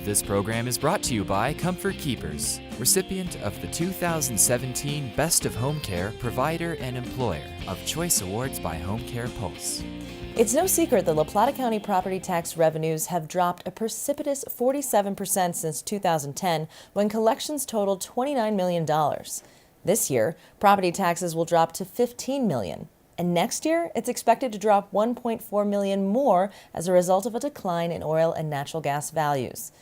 This program is brought to you by Comfort Keepers, recipient of the 2017 Best of Home Care Provider and Employer of Choice Awards by Home Care Pulse. It's no secret that La Plata County property tax revenues have dropped a precipitous 47% since 2010, when collections totaled $29 million. This year, property taxes will drop to $15 million. And next year, it's expected to drop $1.4 million more as a result of a decline in oil and natural gas values.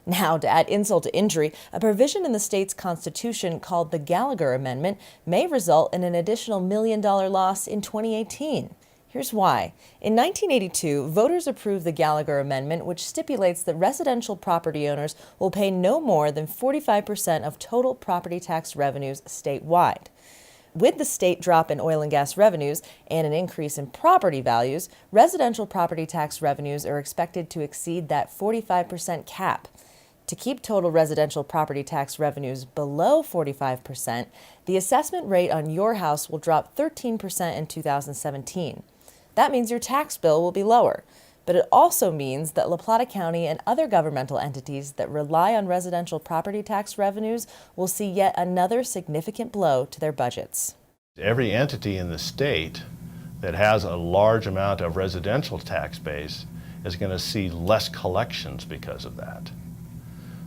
Now, to add insult to injury, a provision in the state's constitution called the Gallagher Amendment may result in an additional $1 million loss in 2018. Here's why. In 1982, voters approved the Gallagher Amendment, which stipulates that residential property owners will pay no more than 45% of total property tax revenues statewide. With the state drop in oil and gas revenues and an increase in property values, residential property tax revenues are expected to exceed that 45% cap. To keep total residential property tax revenues below 45%, the assessment rate on your house will drop 13% in 2017. That means your tax bill will be lower, but it also means that La Plata County and other governmental entities that rely on residential property tax revenues will see yet another significant blow to their budgets. Every entity in the state that has a large amount of residential tax base is going to see less collections because of that.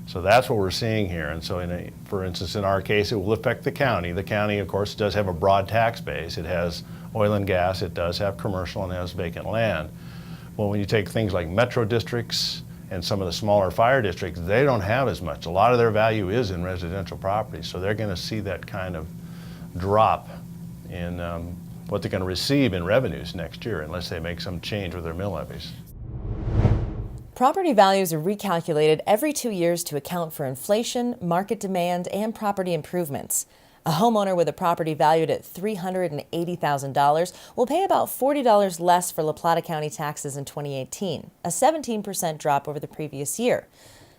So that's what we're seeing here. And so for instance, in our case, it will affect the county. The county, of course, does have a broad tax base. It has oil and gas, it does have commercial, and it has vacant land. Well, when you take things like metro districts and some of the smaller fire districts, they don't have as much. A lot of their value is in residential property, so they're going to see that kind of drop in what they're going to receive in revenues next year unless they make some change with their mill levies. Property values are recalculated every 2 years to account for inflation, market demand, and property improvements. A homeowner with a property valued at $380,000 will pay about $40 less for La Plata County taxes in 2018, a 17% drop over the previous year.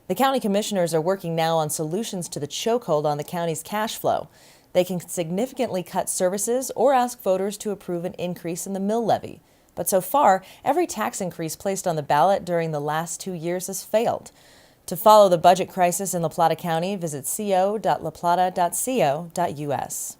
The county commissioners are working now on solutions to the chokehold on the county's cash flow. They can significantly cut services or ask voters to approve an increase in the mill levy. But so far, every tax increase placed on the ballot during the last 2 years has failed. To follow the budget crisis in La Plata County, visit co.laplata.co.us.